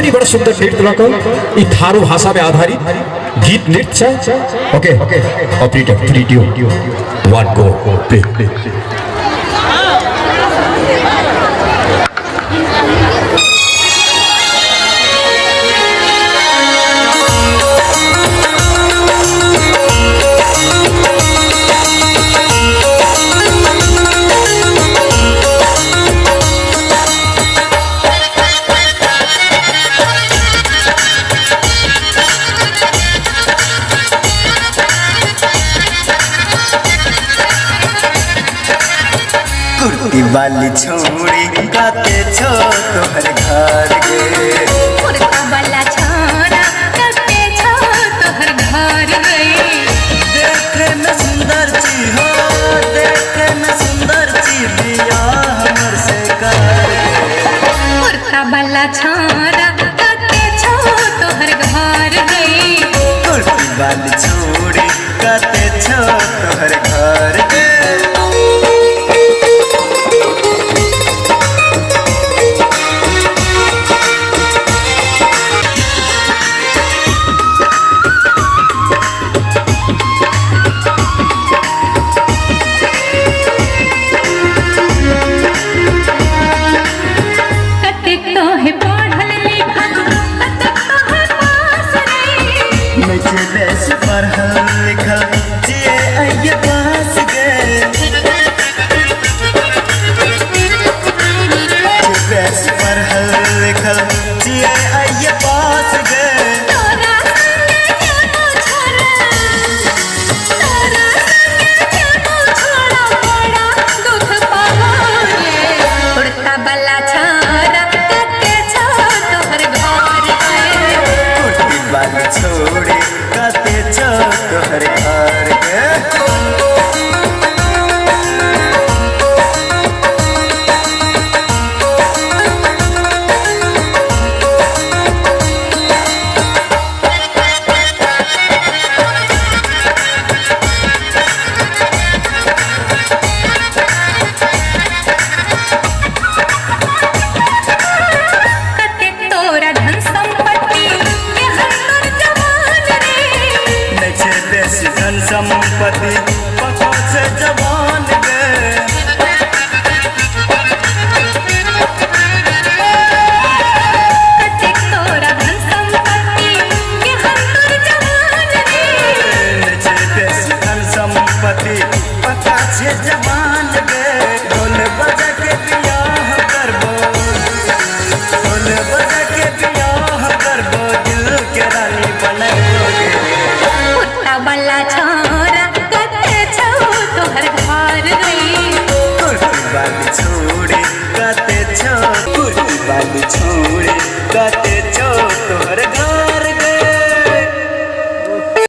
दूसरी बड़ा सुंदर नृत्य रख ई थारू भाषा में आधारित गीत नृत्य ओके ऑपरेटर 3 2 1 गो प्ले वाली छोड़ी काते छो तोहर घर गे मुर्गा वाला छोरा काते छो तोहर घर गए देखे न सुंदर ची हो देखे न सुंदर ची बिया हमर से कर मुर्गा वाला छोरा काते छो तोहर घर गए कुर्ती वाली छोड़ी काते छो तोहर घर गे छोड़ी काते छो तोहर घर गे संपत्ति पखों से जवान गे कते तोरा धन संपत्ति के हर जवान रे नचे देश धन संपत्ति पका से जवान गे ढोल बजा के बियाह करबो ढोल बजा के बियाह करबो दिल के रानी बनोगे मुर्गा वाला छोरा काते छो तोहर घर गए वाली छोड़ी काते छो वाली छोड़ी काते छो तोहर घर